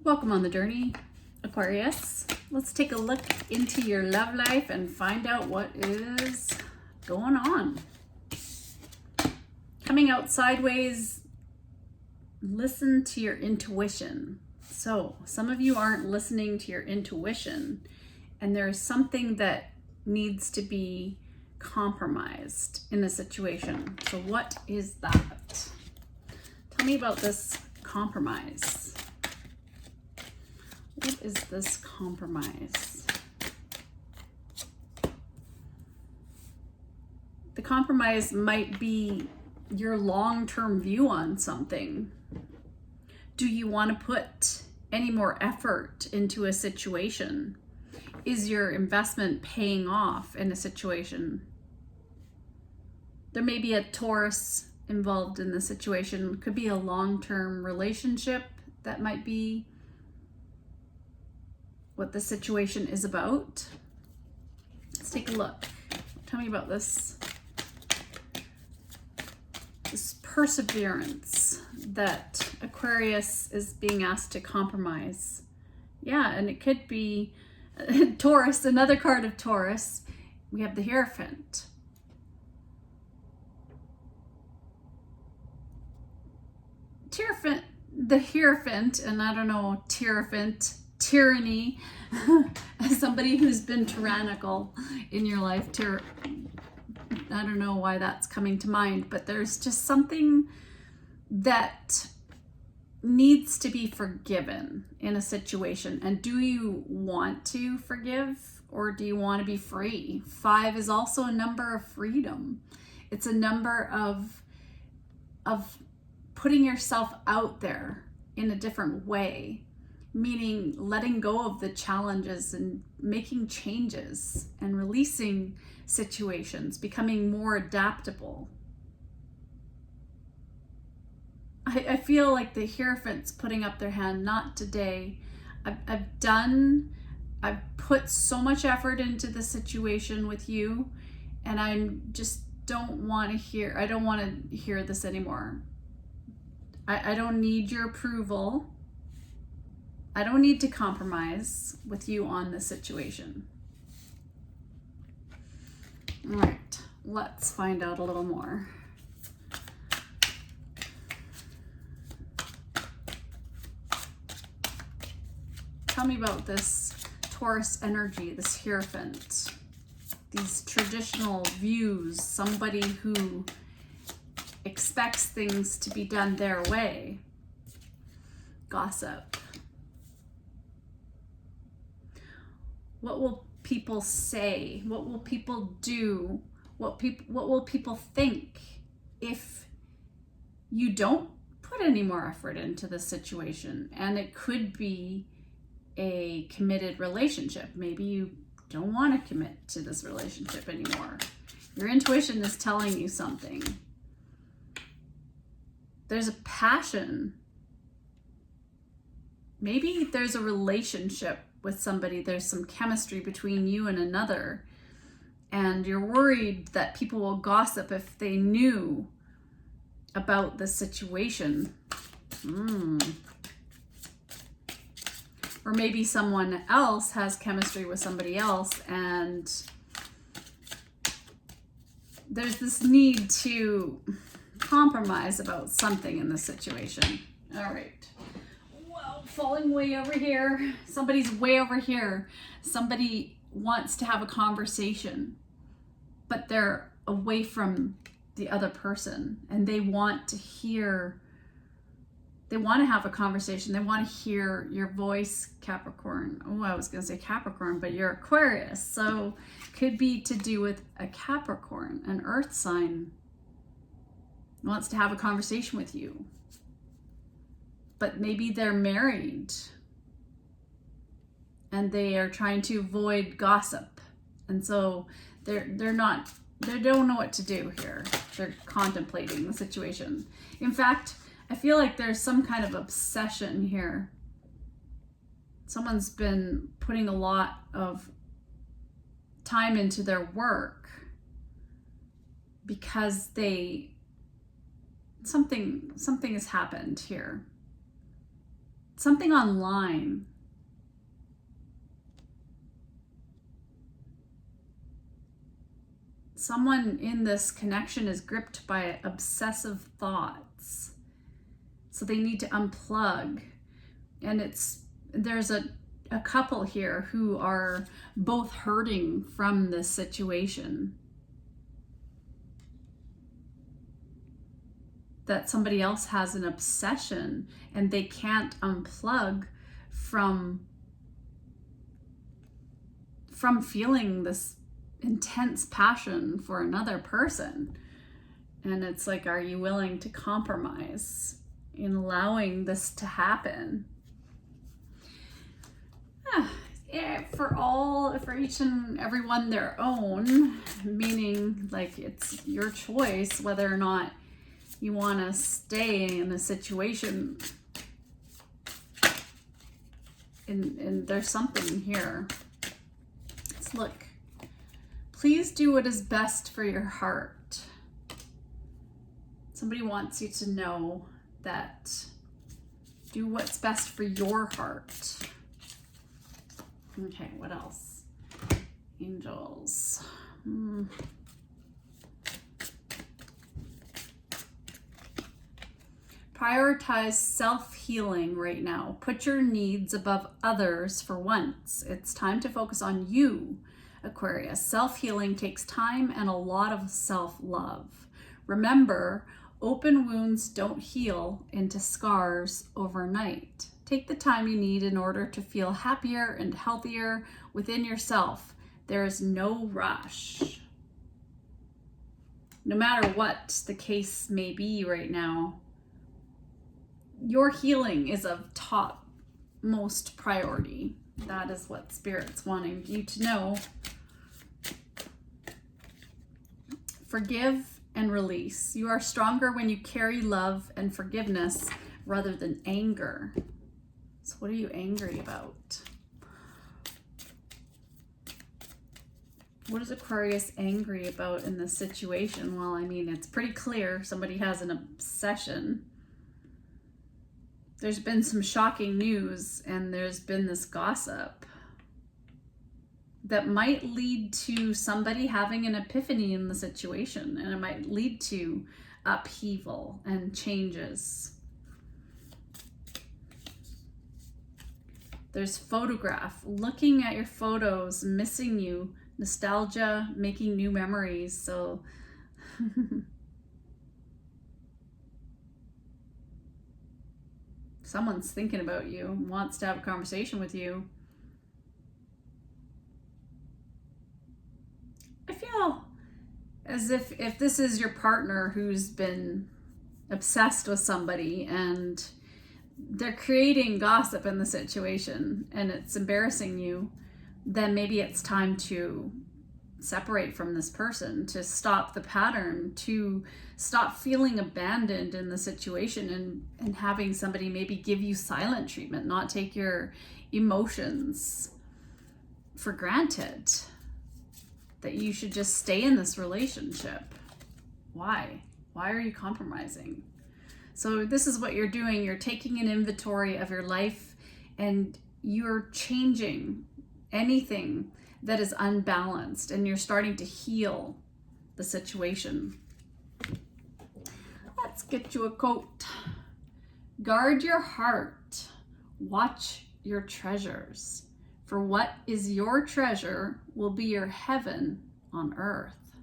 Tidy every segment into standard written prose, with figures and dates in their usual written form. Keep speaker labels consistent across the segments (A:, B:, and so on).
A: Welcome on the journey, Aquarius. Let's take a look into your love life and find out what is going on. Coming out sideways, listen to your intuition. So some of you aren't listening to your intuition, and there's something that needs to be compromised in a situation. So what is that? Tell me about this compromise. What is this compromise? The compromise might be your long-term view on something. Do you want to put any more effort into a situation? Is your investment paying off in a situation? There may be a Taurus involved in the situation. It could be a long-term relationship. That might be what the situation is about. Let's take a look. Tell me about this perseverance that Aquarius is being asked to compromise. Yeah, and it could be Taurus, another card of Taurus. We have the Hierophant. The Hierophant, and I don't know, tyranny, as somebody who's been tyrannical in your life. I don't know why that's coming to mind, but there's just something that needs to be forgiven in a situation. And do you want to forgive, or do you want to be free? 5 is also a number of freedom. It's a number of putting yourself out there in a different way, meaning letting go of the challenges and making changes and releasing situations, becoming more adaptable. I feel like the Hierophant's putting up their hand, not today. I've put so much effort into the situation with you, and I just don't want to hear this anymore. I don't need your approval. I don't need to compromise with you on this situation. All right, let's find out a little more. Tell me about this Taurus energy, this Hierophant, these traditional views, somebody who expects things to be done their way. Gossip. What will people say? What will people do? What will people think if you don't put any more effort into the situation? And it could be a committed relationship. Maybe you don't want to commit to this relationship anymore. Your intuition is telling you something. There's a passion. Maybe there's a relationship with somebody. There's some chemistry between you and another, and you're worried that people will gossip if they knew about the situation. Or maybe someone else has chemistry with somebody else, and there's this need to compromise about something in this situation. All right. Well, falling way over here. Somebody's way over here. Somebody wants to have a conversation, but they're away from the other person, and they want to have a conversation. They want to hear your voice, Capricorn. Oh, I was going to say Capricorn, but you're Aquarius. So could be to do with a Capricorn, an earth sign, wants to have a conversation with you. But maybe they're married and they are trying to avoid gossip. And so they don't know what to do here. They're contemplating the situation. In fact, I feel like there's some kind of obsession here. Someone's been putting a lot of time into their work because something has happened here. something online. Someone in this connection is gripped by obsessive thoughts. So they need to unplug. And there's a couple here who are both hurting from this situation. That somebody else has an obsession and they can't unplug from feeling this intense passion for another person. And it's like, are you willing to compromise in allowing this to happen? For each and everyone their own, meaning like it's your choice whether or not you want to stay in a situation. And there's something here. Let's look. Please do what is best for your heart. Somebody wants you to know that do what's best for your heart. Okay, what else? Angels. Prioritize self-healing right now. Put your needs above others for once. It's time to focus on you, Aquarius. Self-healing takes time and a lot of self-love. Remember, open wounds don't heal into scars overnight. Take the time you need in order to feel happier and healthier within yourself. There is no rush. No matter what the case may be right now, your healing is of topmost priority. That is what Spirit's wanting you to know. Forgive and release. You are stronger when you carry love and forgiveness rather than anger. So what are you angry about? What is Aquarius angry about in this situation? Well, I mean, it's pretty clear somebody has an obsession. There's been some shocking news and there's been this gossip that might lead to somebody having an epiphany in the situation, and it might lead to upheaval and changes. There's photograph, looking at your photos, missing you, nostalgia, making new memories. So someone's thinking about you, wants to have a conversation with you. I feel as if this is your partner who's been obsessed with somebody and they're creating gossip in the situation and it's embarrassing you, then maybe it's time to separate from this person, to stop the pattern, to stop feeling abandoned in the situation, and having somebody maybe give you silent treatment, not take your emotions for granted, that you should just stay in this relationship. Why are you compromising? So this is what you're doing. You're taking an inventory of your life and you're changing anything that is unbalanced, and you're starting to heal the situation. Let's get you a quote. Guard your heart. Watch your treasures. For what is your treasure will be your heaven on earth.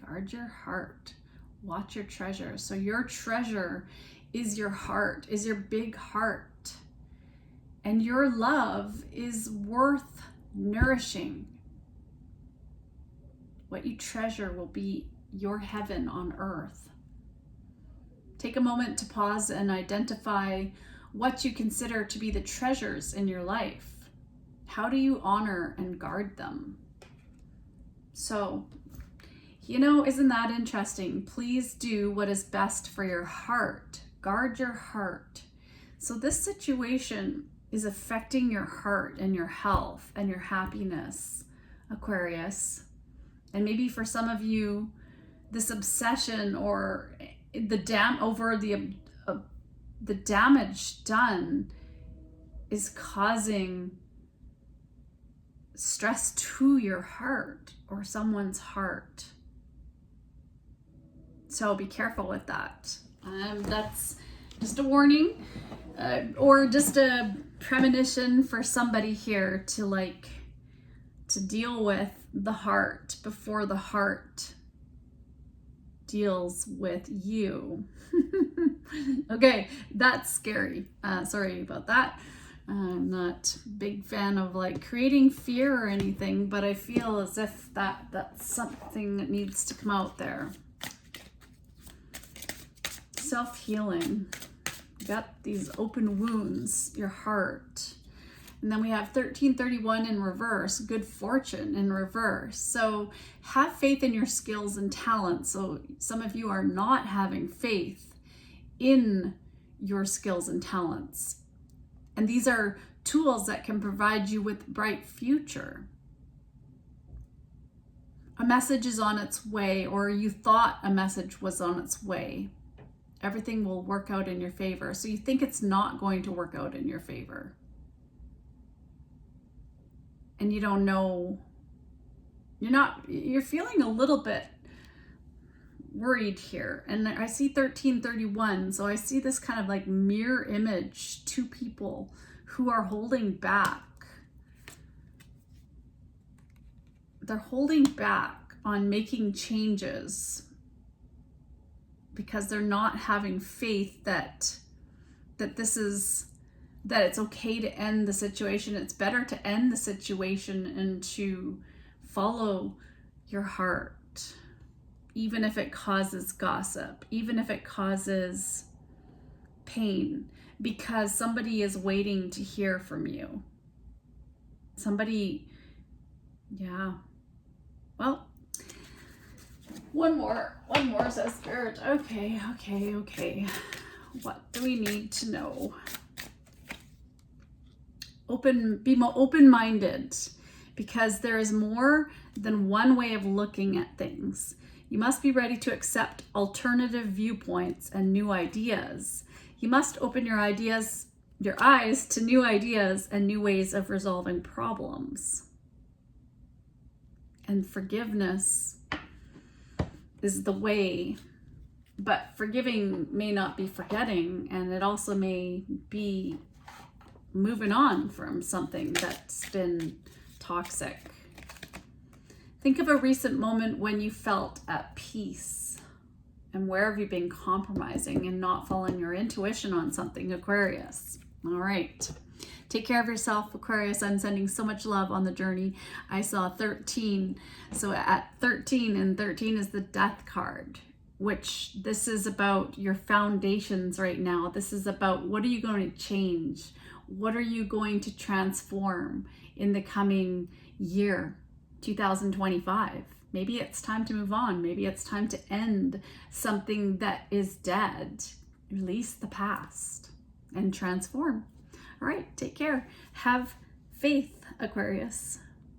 A: Guard your heart. Watch your treasure. So your treasure is your heart, is your big heart. And your love is worth nourishing. What you treasure will be your heaven on earth. Take a moment to pause and identify what you consider to be the treasures in your life. How do you honor and guard them? So, isn't that interesting? Please do what is best for your heart. Guard your heart. So this situation is affecting your heart and your health and your happiness, Aquarius. And maybe for some of you, this obsession or the damage done is causing stress to your heart or someone's heart. So be careful with that. That's just a warning, or just a premonition for somebody here to deal with the heart before the heart deals with you. Okay, that's scary. Sorry about that. I'm not a big fan of creating fear or anything, but I feel as if that's something that needs to come out there. Self-healing. You got these open wounds, your heart. And then we have 1331 in reverse, good fortune in reverse. So have faith in your skills and talents. So some of you are not having faith in your skills and talents. And these are tools that can provide you with a bright future. A message is on its way, or you thought a message was on its way. Everything will work out in your favor. So you think it's not going to work out in your favor. And you don't know, you're feeling a little bit worried here. And I see 1331. So I see this kind of mirror image, two people who are holding back. They're holding back on making changes because they're not having faith that it's okay to end the situation. It's better to end the situation and to follow your heart, even if it causes gossip, even if it causes pain, because somebody is waiting to hear from you. Somebody, yeah. Well, one more says Spirit. Okay. What do we need to know? Be more open-minded, because there is more than one way of looking at things. You must be ready to accept alternative viewpoints and new ideas. You must open your eyes to new ideas and new ways of resolving problems. And forgiveness is the way, but forgiving may not be forgetting, and it also may be moving on from something that's been toxic. Think of a recent moment when you felt at peace, and where have you been compromising and not following your intuition on something, Aquarius? All right. Take care of yourself, Aquarius. I'm sending so much love on the journey. I saw 13. So at 13, and 13 is the Death card, which this is about your foundations right now. This is about what are you going to change? What are you going to transform in the coming year, 2025? Maybe it's time to move on. Maybe it's time to end something that is dead. Release the past and transform. All right, take care. Have faith, Aquarius.